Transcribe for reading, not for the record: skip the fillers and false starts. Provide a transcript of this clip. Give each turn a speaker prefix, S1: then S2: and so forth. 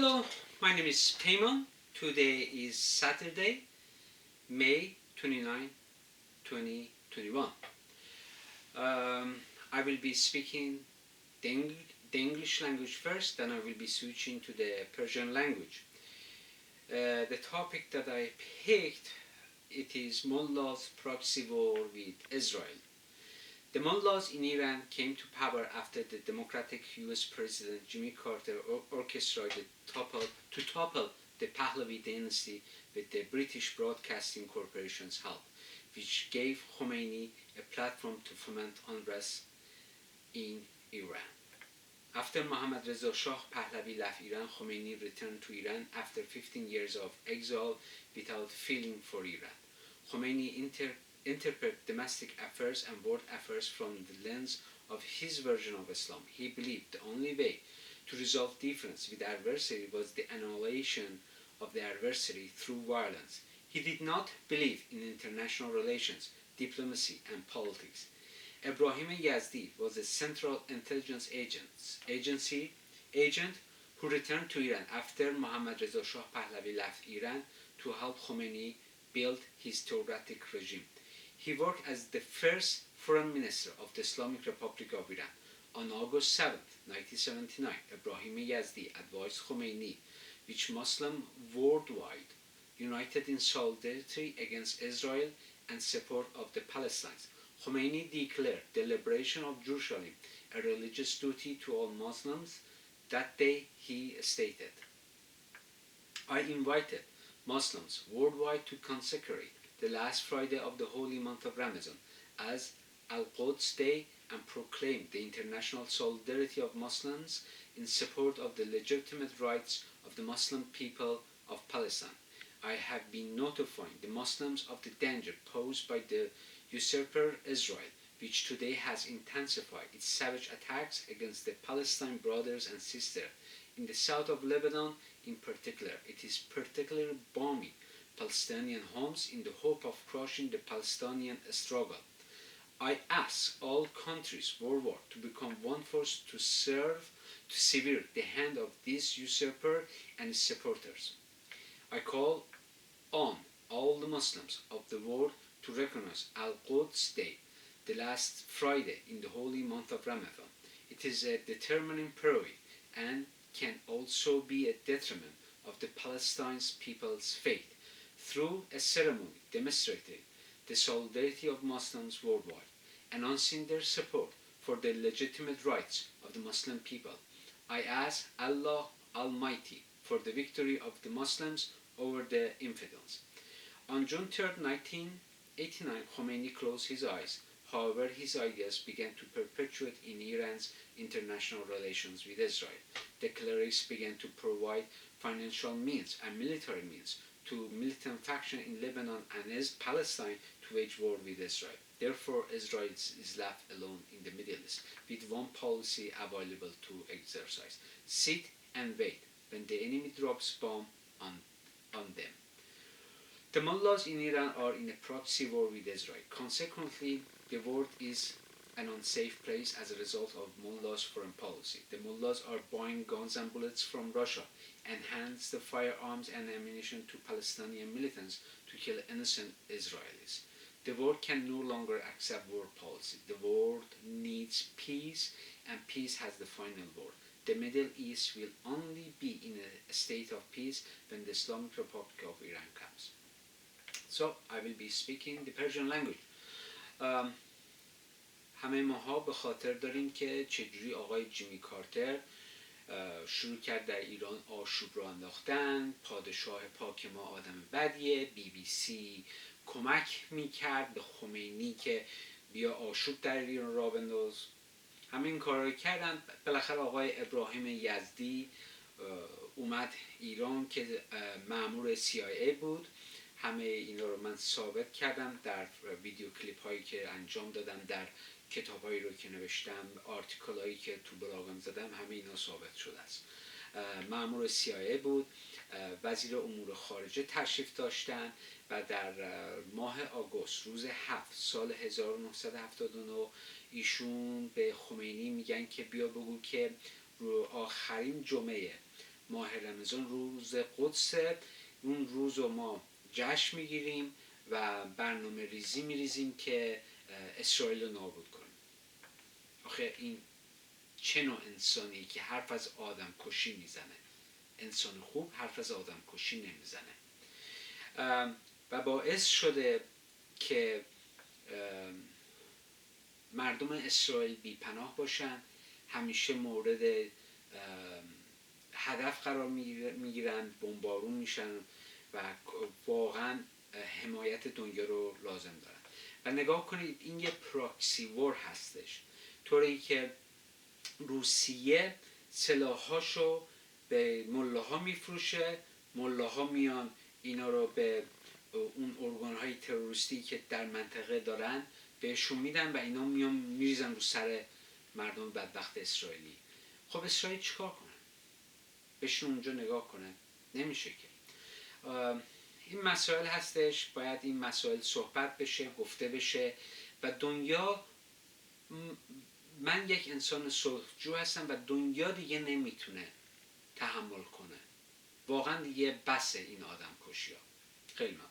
S1: Hello, my name is Payman. Today is Saturday, May 29, 2021. I will be speaking the English language first, then I will be switching to the Persian language. The topic that I picked, it is Mullah's proxy war with Israel. The mullahs in Iran came to power after the democratic US President Jimmy Carter orchestrated to topple the Pahlavi dynasty with the British Broadcasting Corporation's help, which gave Khomeini a platform to foment unrest in Iran. After Mohammad Reza Shah Pahlavi left Iran, Khomeini returned to Iran after 15 years of exile without feeling for Iran. Khomeini interpret domestic affairs and world affairs from the lens of his version of Islam. He believed the only way to resolve difference with the adversary was the annihilation of the adversary through violence. He did not believe in international relations, diplomacy, and politics. Ebrahim Yazdi was a Central Intelligence agent who returned to Iran after Mohammad Reza Shah Pahlavi left Iran to help Khomeini build his theocratic regime. He worked as the first foreign minister of the Islamic Republic of Iran. On August 7, 1979, Ebrahim Yazdi advised Khomeini, which Muslims worldwide united in solidarity against Israel and support of the Palestinians. Khomeini declared the liberation of Jerusalem a religious duty to all Muslims. That day he stated, "I invited Muslims worldwide to consecrate the last Friday of the holy month of Ramadan as Al-Quds Day and proclaim the international solidarity of Muslims in support of the legitimate rights of the Muslim people of Palestine. I have been notifying the Muslims of the danger posed by the usurper Israel, which today has intensified its savage attacks against the Palestine brothers and sisters. In the south of Lebanon in particular, it is particularly bombing Palestinian homes in the hope of crushing the Palestinian struggle. I ask all countries worldwide to become one force to sever the hand of this usurper and his supporters. I call on all the Muslims of the world to recognize Al-Quds Day, the last Friday in the holy month of Ramadan. It is a determining period and can also be a detriment of the Palestinian people's faith. Through a ceremony demonstrating the solidarity of Muslims worldwide, announcing their support for the legitimate rights of the Muslim people, I ask Allah Almighty for the victory of the Muslims over the infidels." On June 3, 1989, Khomeini closed his eyes. However, his ideas began to perpetuate in Iran's international relations with Israel. The clerics began to provide financial means and military means to militant factions in Lebanon and Palestine to wage war with Israel. Therefore, Israel is left alone in the Middle East with one policy available to exercise: sit and wait when the enemy drops bomb on them. The mullahs in Iran are in a proxy war with Israel. Consequently, the world is an unsafe place as a result of mullahs' foreign policy. The mullahs are buying guns and bullets from Russia and hands the firearms and ammunition to Palestinian militants to kill innocent Israelis. The world can no longer accept war policy. The world needs peace, and peace has the final word. The Middle East will only be in a state of peace when the Islamic Republic of Iran comes. So, I will be speaking the Persian language. همه ماها به خاطر داریم که چجوری آقای جیمی کارتر شروع کرد در ایران آشوب را انداختن. پادشاه پاک ما آدم بدیه. BBC کمک میکرد به خمینی که بیا آشوب در ایران را بنداز. همین کار رو کردن. بالاخره آقای ابراهیم یزدی اومد ایران که مأمور CIA بود. همه اینا رو من ثابت کردم در ویدیو کلیپ هایی که انجام دادم، در کتاب هایی رو که نوشتم، آرتیکل هایی که تو بلاگم زدم، همه اینا ثابت شده است. مأمور CIA بود. وزیر امور خارجه تشریف داشتن و در ماه آگوست روز 7 سال 1979 ایشون به خمینی میگن که بیا بگو که رو آخرین جمعه ماه رمضان روز قدس، اون روز رو ما جشن میگیریم و برنامه ریزی میریزیم که اسرائیل رو نابود کنیم. آخه این چه نوع انسانی که حرف از آدم کشی میزنه؟ انسان خوب حرف از آدم کشی نمیزنه. و باعث شده که مردم اسرائیل بیپناه باشن، همیشه مورد هدف قرار میگیرن، بمبارون میشن و واقعا حمایت دنیا رو لازم دارن. و نگاه کنید این یه پراکسی وار هستش، طوری که روسیه سلاحاشو به ملاها میفروشه، ملاها میان اینا رو به اون ارگانهای تروریستی که در منطقه دارن بهشون میدن و اینا میان میریزن رو سر مردم بدبخت اسرائیلی. خب اسرائیل چیکار کنه؟ بهشون اونجا نگاه کنه؟ نمیشه که. این مسائل هستش، باید این مسائل صحبت بشه، گفته بشه و دنیا، من یک انسان صلحجو هستم و دنیا دیگه نمیتونه تحمل کنه، واقعا دیگه بسه این آدم کشی ها. خیلی ممنون.